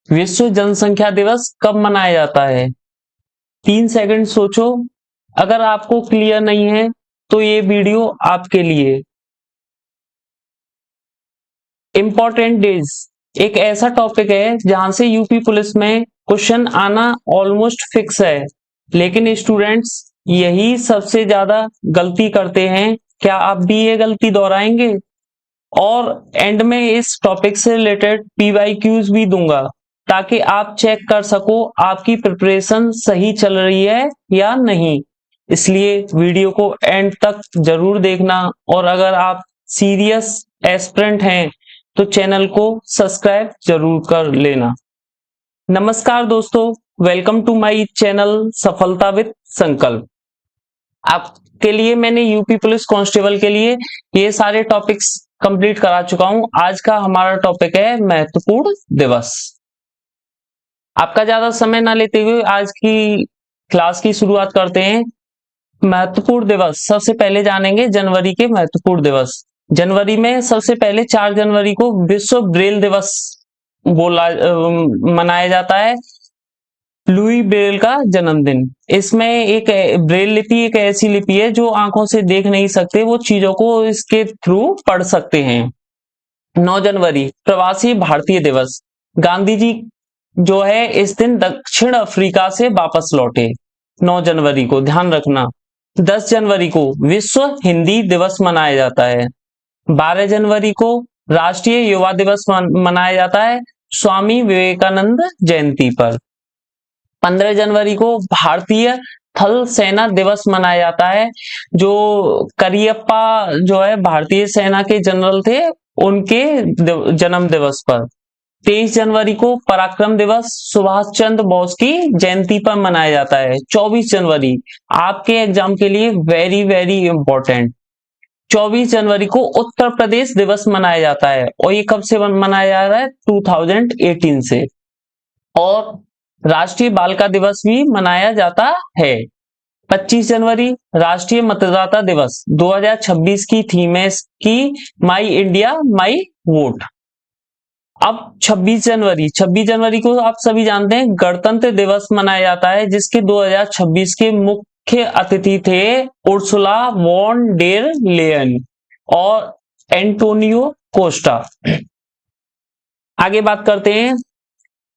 विश्व जनसंख्या दिवस कब मनाया जाता है? 3 सेकंड सोचो। अगर आपको क्लियर नहीं है तो ये वीडियो आपके लिए। इंपॉर्टेंट डेज एक ऐसा टॉपिक है जहां से यूपी पुलिस में क्वेश्चन आना ऑलमोस्ट फिक्स है, लेकिन स्टूडेंट्स यही सबसे ज्यादा गलती करते हैं। क्या आप भी ये गलती दोहराएंगे? और एंड में इस टॉपिक से रिलेटेड पीवाईक्यूज भी दूंगा ताकि आप चेक कर सको आपकी प्रिपरेशन सही चल रही है या नहीं। इसलिए वीडियो को एंड तक जरूर देखना, और अगर आप सीरियस एस्पिरेंट हैं तो चैनल को सब्सक्राइब जरूर कर लेना। नमस्कार दोस्तों, वेलकम टू माय चैनल सफलता विद संकल्प। आपके लिए मैंने यूपी पुलिस कांस्टेबल के लिए ये सारे टॉपिक्स कंप्लीट करा चुका हूं। आज का हमारा टॉपिक है महत्वपूर्ण दिवस। आपका ज्यादा समय ना लेते हुए आज की क्लास की शुरुआत करते हैं। महत्वपूर्ण दिवस सबसे पहले जानेंगे जनवरी के महत्वपूर्ण दिवस। जनवरी में सबसे पहले 4 जनवरी को विश्व ब्रेल दिवस मनाया जाता है। लुई ब्रेल का जन्मदिन। इसमें एक ब्रेल लिपि एक ऐसी लिपि है जो आंखों से देख नहीं सकते, वो चीजों को इसके थ्रू पढ़ सकते हैं। 9 जनवरी प्रवासी भारतीय दिवस। गांधी जी जो है इस दिन दक्षिण अफ्रीका से वापस लौटे। 9 जनवरी को ध्यान रखना। 10 जनवरी को विश्व हिंदी दिवस मनाया जाता है। 12 जनवरी को राष्ट्रीय युवा दिवस मनाया जाता है स्वामी विवेकानंद जयंती पर। 15 जनवरी को भारतीय थल सेना दिवस मनाया जाता है। जो करियप्पा जो है भारतीय सेना के जनरल थे, उनके जन्म दिवस पर। 23 जनवरी को पराक्रम दिवस सुभाष चंद्र बोस की जयंती पर मनाया जाता है। 24 जनवरी आपके एग्जाम के लिए वेरी वेरी इंपॉर्टेंट। 24 जनवरी को उत्तर प्रदेश दिवस मनाया जाता है, और ये कब से मनाया जा रहा है? 2018 से। और राष्ट्रीय बालिका दिवस भी मनाया जाता है। 25 जनवरी राष्ट्रीय मतदाता दिवस 2026 की थीम है इसकी माई इंडिया माई वोट। अब 26 जनवरी को आप सभी जानते हैं गणतंत्र दिवस मनाया जाता है, जिसके 2026 के मुख्य अतिथि थे उर्सुला वॉन डेर लेयन और एंटोनियो कोस्टा। आगे बात करते हैं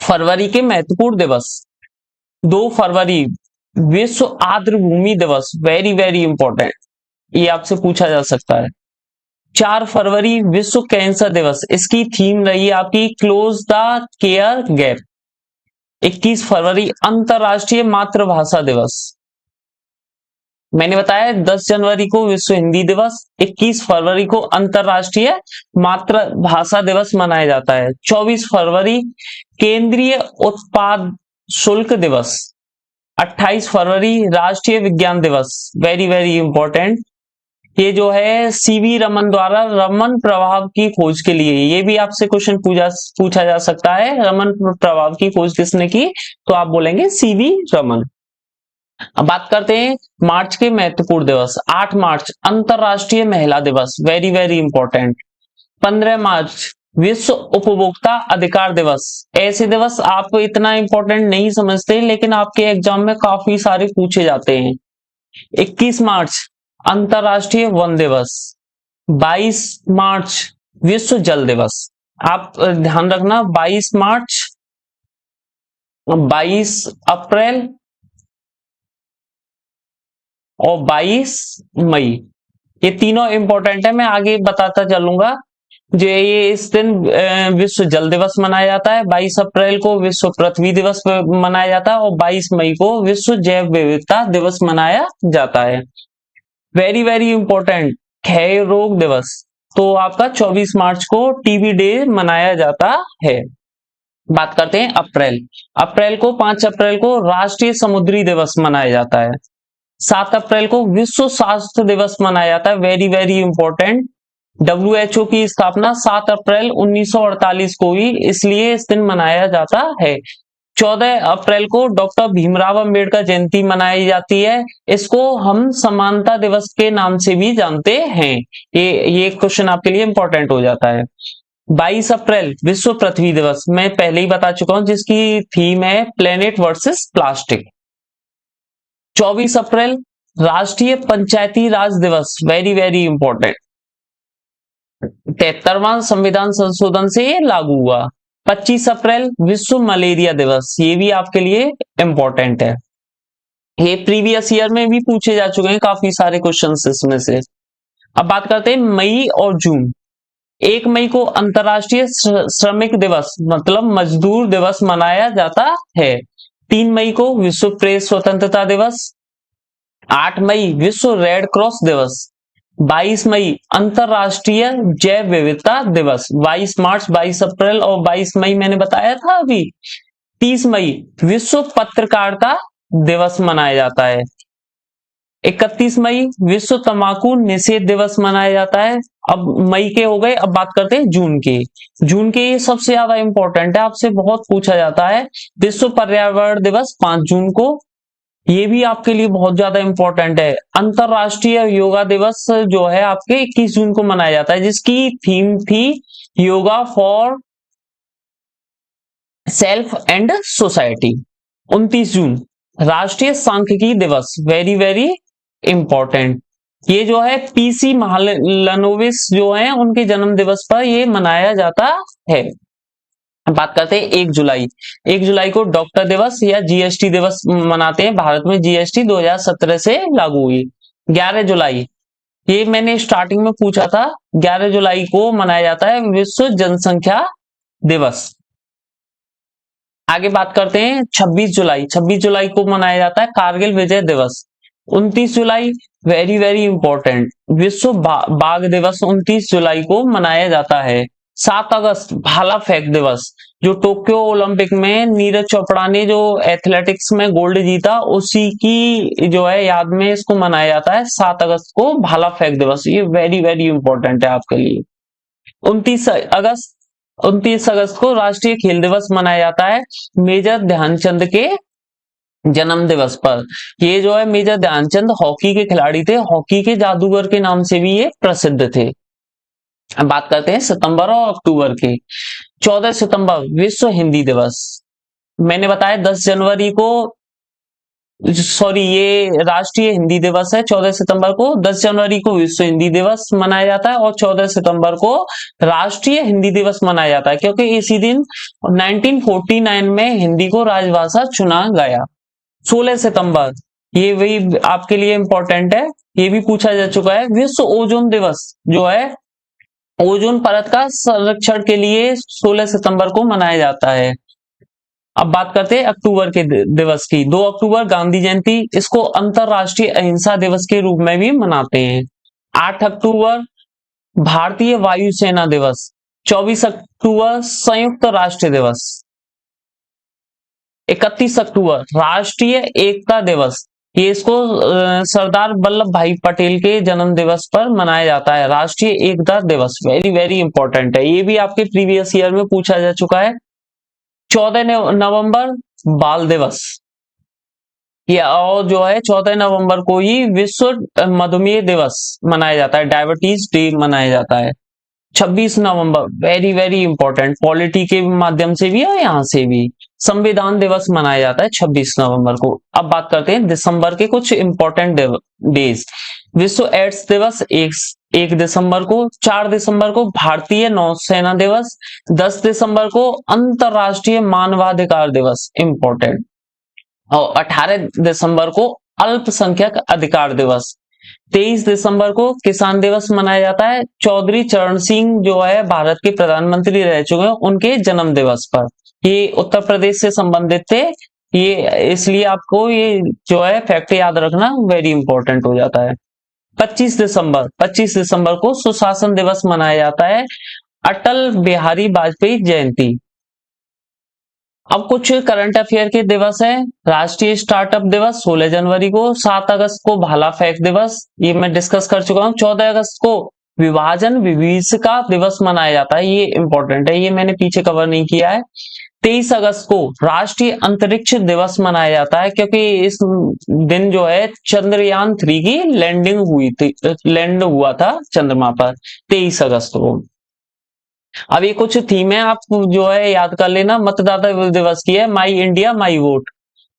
फरवरी के महत्वपूर्ण दिवस। 2 फरवरी विश्व आर्द्रभूमि दिवस, वेरी वेरी इंपॉर्टेंट, ये आपसे पूछा जा सकता है। 4 फरवरी विश्व कैंसर दिवस, इसकी थीम रही आपकी क्लोज द केयर गैप। 21 फरवरी अंतरराष्ट्रीय मातृभाषा दिवस। मैंने बताया 10 जनवरी को विश्व हिंदी दिवस, 21 फरवरी को अंतरराष्ट्रीय मातृभाषा दिवस मनाया जाता है। 24 फरवरी केंद्रीय उत्पाद शुल्क दिवस। 28 फरवरी राष्ट्रीय विज्ञान दिवस, वेरी वेरी इंपॉर्टेंट। ये जो है सीवी रमन द्वारा रमन प्रभाव की खोज के लिए, ये भी आपसे क्वेश्चन पूछा जा सकता है। रमन प्रभाव की खोज किसने की? तो आप बोलेंगे सीवी रमन। अब बात करते हैं मार्च के महत्वपूर्ण दिवस। 8 मार्च अंतरराष्ट्रीय महिला दिवस, वेरी वेरी इंपॉर्टेंट। 15 मार्च विश्व उपभोक्ता अधिकार दिवस। ऐसे दिवस आप इतना इंपॉर्टेंट नहीं समझते, लेकिन आपके एग्जाम में काफी सारे पूछे जाते हैं। 21 मार्च अंतरराष्ट्रीय वन दिवस। 22 मार्च विश्व जल दिवस। आप ध्यान रखना 22 मार्च, 22 अप्रैल और 22 मई, ये तीनों इंपॉर्टेंट है। मैं आगे बताता चलूंगा। जो ये इस दिन विश्व जल दिवस मनाया जाता है। 22 अप्रैल को विश्व पृथ्वी दिवस मनाया जाता है, और 22 मई को विश्व जैव विविधता दिवस मनाया जाता है। वेरी वेरी इंपॉर्टेंट क्षय रोग दिवस, तो आपका 24 मार्च को टीबी डे मनाया जाता है। बात करते हैं अप्रैल को 5 अप्रैल को राष्ट्रीय समुद्री दिवस मनाया जाता है। 7 अप्रैल को विश्व स्वास्थ्य दिवस मनाया जाता है, वेरी वेरी इंपॉर्टेंट। WHO की स्थापना 7 अप्रैल 1948 को हुई, इसलिए इस दिन मनाया जाता है। 14 अप्रैल को डॉक्टर भीमराव अंबेडकर जयंती मनाई जाती है। इसको हम समानता दिवस के नाम से भी जानते हैं। ये क्वेश्चन आपके लिए इंपॉर्टेंट हो जाता है। 22 अप्रैल विश्व पृथ्वी दिवस, मैं पहले ही बता चुका हूं, जिसकी थीम है प्लेनेट वर्सेस प्लास्टिक। 24 अप्रैल राष्ट्रीय पंचायती राज दिवस, वेरी वेरी इंपॉर्टेंट। 73वां संविधान संशोधन से ये लागू हुआ। 25 अप्रैल विश्व मलेरिया दिवस, ये भी आपके लिए इंपॉर्टेंट है। ये प्रीवियस ईयर में भी पूछे जा चुके हैं काफी सारे क्वेश्चंस इसमें से। अब बात करते हैं मई और जून। 1 मई को अंतर्राष्ट्रीय श्रमिक दिवस मतलब मजदूर दिवस मनाया जाता है। 3 मई को विश्व प्रेस स्वतंत्रता दिवस। 8 मई विश्व रेड क्रॉस दिवस। 22 मई अंतरराष्ट्रीय जैव विविधता दिवस। 22 मार्च, 22 अप्रैल और 22 मई मैंने बताया था अभी। 30 मई विश्व पत्रकारिता दिवस मनाया जाता है। 31 मई विश्व तंबाकू निषेध दिवस मनाया जाता है। अब मई के हो गए, अब बात करते हैं जून के। जून के ये सबसे ज्यादा इंपॉर्टेंट है, आपसे बहुत पूछा जाता है। विश्व पर्यावरण दिवस 5 जून को, ये भी आपके लिए बहुत ज्यादा इंपॉर्टेंट है। अंतरराष्ट्रीय योगा दिवस जो है आपके 21 जून को मनाया जाता है, जिसकी थीम थी yoga for self and society. 29 जून राष्ट्रीय सांख्यिकी दिवस, वेरी वेरी इंपॉर्टेंट। ये जो है पीसी महालनोबिस जो है उनके जन्म दिवस पर ये मनाया जाता है। बात करते हैं 1 जुलाई। 1 जुलाई को डॉक्टर दिवस या जीएसटी दिवस मनाते हैं। भारत में जीएसटी 2017 से लागू हुई। 11 जुलाई, ये मैंने स्टार्टिंग में पूछा था, 11 जुलाई को मनाया जाता है विश्व जनसंख्या दिवस। आगे बात करते हैं 26 जुलाई। 26 जुलाई को मनाया जाता है कारगिल विजय दिवस। 29 जुलाई वेरी वेरी इंपॉर्टेंट, विश्व बाघ दिवस 29 जुलाई को मनाया जाता है। 7 अगस्त भाला फेंक दिवस, जो टोक्यो ओलंपिक में नीरज चोपड़ा ने जो एथलेटिक्स में गोल्ड जीता, उसी की जो है याद में इसको मनाया जाता है 7 अगस्त को भाला फेंक दिवस। ये वेरी वेरी इंपॉर्टेंट है आपके लिए। 29 अगस्त को राष्ट्रीय खेल दिवस मनाया जाता है मेजर ध्यानचंद के जन्म दिवस पर। ये जो है मेजर ध्यानचंद हॉकी के खिलाड़ी थे, हॉकी के जादूगर के नाम से भी ये प्रसिद्ध थे। अब बात करते हैं सितंबर और अक्टूबर की। 14 सितंबर विश्व हिंदी दिवस, मैंने बताया 10 जनवरी को, सॉरी ये राष्ट्रीय हिंदी दिवस है 14 सितंबर को। 10 जनवरी को विश्व हिंदी दिवस मनाया जाता है और 14 सितंबर को राष्ट्रीय हिंदी दिवस मनाया जाता है, क्योंकि इसी दिन 1949 में हिंदी को राजभाषा चुना गया। 16 सितंबर, ये भी आपके लिए इंपॉर्टेंट है, ये भी पूछा जा चुका है। विश्व ओजोन दिवस जो है ओजोन परत का संरक्षण के लिए 16 सितंबर को मनाया जाता है। अब बात करते हैं अक्टूबर के दिवस की। 2 अक्टूबर गांधी जयंती, इसको अंतरराष्ट्रीय अहिंसा दिवस के रूप में भी मनाते हैं। 8 अक्टूबर भारतीय वायुसेना दिवस। 24 अक्टूबर संयुक्त राष्ट्र दिवस। 31 अक्टूबर राष्ट्रीय एकता दिवस, ये इसको सरदार वल्लभ भाई पटेल के जन्म दिवस पर मनाया जाता है। राष्ट्रीय एकता दिवस वेरी वेरी इंपॉर्टेंट है, ये भी आपके प्रीवियस ईयर में पूछा जा चुका है। 14 नवंबर बाल दिवस, ये और जो है 14 नवंबर को ही विश्व मधुमेह दिवस मनाया जाता है, डायबिटीज डे मनाया जाता है। 26 नवंबर वेरी वेरी इंपॉर्टेंट, पॉलिटी के माध्यम से भी और यहाँ से भी संविधान दिवस मनाया जाता है 26 नवंबर को। अब बात करते हैं दिसंबर के कुछ इंपॉर्टेंट डेज। विश्व एड्स दिवस 1 दिसंबर को। 4 दिसंबर को भारतीय नौसेना दिवस। 10 दिसंबर को अंतरराष्ट्रीय मानवाधिकार दिवस, इंपॉर्टेंट। और 18 दिसंबर को अल्पसंख्यक अधिकार दिवस। 23 दिसंबर को किसान दिवस मनाया जाता है, चौधरी चरण सिंह जो है भारत के प्रधानमंत्री रह चुके हैं, उनके जन्म दिवस पर। ये उत्तर प्रदेश से संबंधित थे, ये इसलिए आपको ये जो है फैक्ट याद रखना वेरी इंपॉर्टेंट हो जाता है। 25 दिसंबर को सुशासन दिवस मनाया जाता है, अटल बिहारी वाजपेयी जयंती। अब कुछ करंट अफेयर के दिवस हैं। राष्ट्रीय स्टार्टअप दिवस 16 जनवरी को। 7 अगस्त को भाला फेंक दिवस, ये मैं डिस्कस कर चुका हूं। 14 अगस्त को विभाजन विभीषिका दिवस मनाया जाता है, ये इंपॉर्टेंट है, ये मैंने पीछे कवर नहीं किया है। 23 अगस्त को राष्ट्रीय अंतरिक्ष दिवस मनाया जाता है, क्योंकि इस दिन जो है चंद्रयान 3 की लैंड हुआ था चंद्रमा पर 23 अगस्त को। अब ये कुछ थीम है, आप जो है याद कर लेना। मतदाता दिवस की है माई इंडिया माई वोट।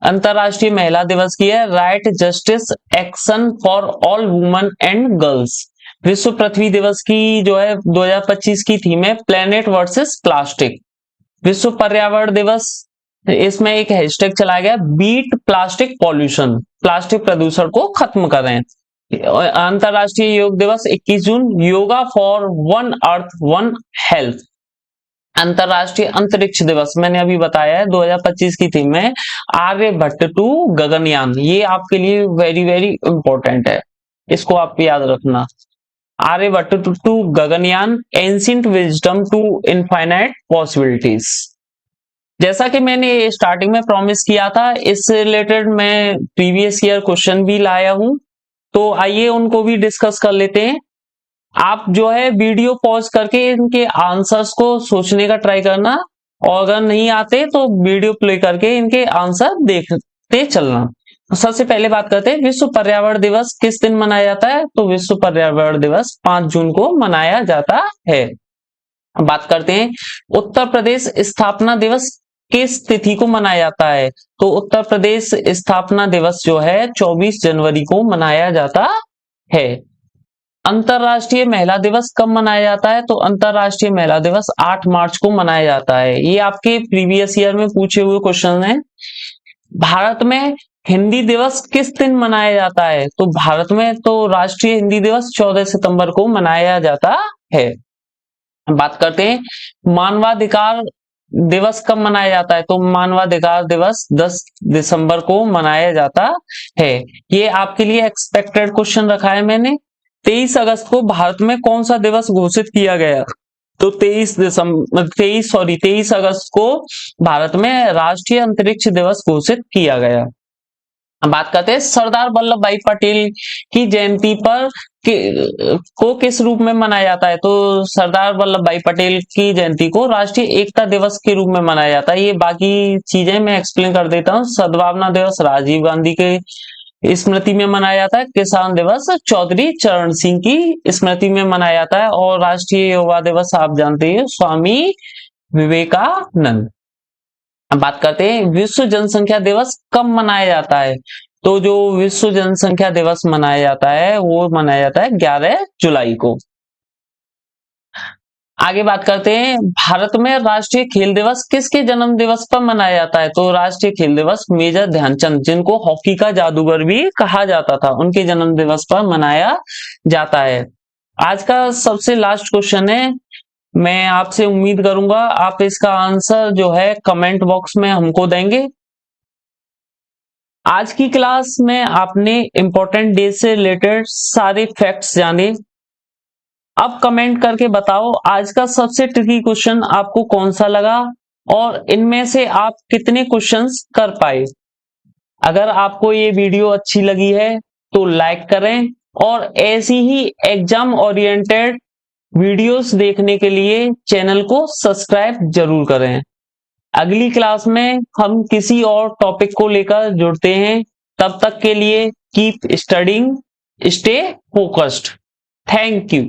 अंतरराष्ट्रीय महिला दिवस की है right justice action for all women and girls. विश्व पृथ्वी दिवस की जो है 2025 की थीम है प्लेनेट वर्सेस प्लास्टिक। विश्व पर्यावरण दिवस, इसमें एक हैशटैग चलाया गया बीट प्लास्टिक पॉल्यूशन, प्लास्टिक प्रदूषण को खत्म करें। अंतरराष्ट्रीय योग दिवस 21 जून, yoga for one earth one health. अंतरराष्ट्रीय अंतरिक्ष दिवस मैंने अभी बताया है 2025 की थीम में आर्यभट्ट टू गगनयान। ये आपके लिए वेरी वेरी इंपॉर्टेंट है, इसको आप याद रखना। Aryabhata to Gaganyaan, ancient wisdom to infinite possibilities. जैसा कि मैंने स्टार्टिंग में प्रॉमिस किया था, इससे रिलेटेड मैं प्रीवियस ईयर क्वेश्चन भी लाया हूं, तो आइए उनको भी डिस्कस कर लेते हैं। आप जो है वीडियो पॉज करके इनके आंसर्स को सोचने का ट्राई करना, और अगर नहीं आते तो वीडियो प्ले करके इनके आंसर देखते चलना। तो सबसे पहले बात करते हैं विश्व पर्यावरण दिवस किस दिन मनाया जाता है। तो विश्व पर्यावरण दिवस 5 जून को मनाया जाता है। अब बात करते हैं उत्तर प्रदेश स्थापना दिवस किस तिथि को मनाया जाता है। तो उत्तर प्रदेश स्थापना दिवस जो है 24 जनवरी को मनाया जाता है। अंतरराष्ट्रीय महिला दिवस कब मनाया जाता है। तो अंतरराष्ट्रीय महिला दिवस 8 मार्च को मनाया जाता है। ये आपके प्रीवियस ईयर में पूछे हुए क्वेश्चन हैं। भारत में हिंदी दिवस किस दिन मनाया जाता है। तो भारत में तो राष्ट्रीय हिंदी दिवस 14 सितंबर को मनाया जाता है। बात करते हैं मानवाधिकार दिवस कब मनाया जाता है। तो मानवाधिकार दिवस 10 दिसंबर को मनाया जाता है। ये आपके लिए एक्सपेक्टेड क्वेश्चन रखा है मैंने। 23 अगस्त को भारत में कौन सा दिवस घोषित किया गया। तो 23 अगस्त को भारत में राष्ट्रीय अंतरिक्ष दिवस घोषित किया गया। बात करते हैं सरदार वल्लभ भाई पटेल की जयंती पर को किस रूप में मनाया जाता है। तो सरदार वल्लभ भाई पटेल की जयंती को राष्ट्रीय एकता दिवस के रूप में मनाया जाता है। ये बाकी चीजें मैं एक्सप्लेन कर देता हूँ। सद्भावना दिवस राजीव गांधी के स्मृति में मनाया जाता है। किसान दिवस चौधरी चरण सिंह की स्मृति में मनाया जाता है। और राष्ट्रीय युवा दिवस आप जानते हैं स्वामी विवेकानंद। अब बात करते हैं विश्व जनसंख्या दिवस कब मनाया जाता है। तो जो विश्व जनसंख्या दिवस मनाया जाता है वो मनाया जाता है 11 जुलाई को। आगे बात करते हैं भारत में राष्ट्रीय खेल दिवस किसके जन्म दिवस पर मनाया जाता है। तो राष्ट्रीय खेल दिवस मेजर ध्यानचंद, जिनको हॉकी का जादूगर भी कहा जाता था, उनके जन्म दिवस पर मनाया जाता है। आज का सबसे लास्ट क्वेश्चन है, मैं आपसे उम्मीद करूंगा आप इसका आंसर जो है कमेंट बॉक्स में हमको देंगे। आज की क्लास में आपने इंपॉर्टेंट डे से रिलेटेड सारे फैक्ट्स जाने। अब कमेंट करके बताओ आज का सबसे ट्रिकी क्वेश्चन आपको कौन सा लगा और इनमें से आप कितने क्वेश्चंस कर पाए। अगर आपको ये वीडियो अच्छी लगी है तो लाइक करें, और ऐसी ही एग्जाम ओरिएंटेड वीडियोस देखने के लिए चैनल को सब्सक्राइब जरूर करें। अगली क्लास में हम किसी और टॉपिक को लेकर जुड़ते हैं। तब तक के लिए keep studying, stay focused. Thank you.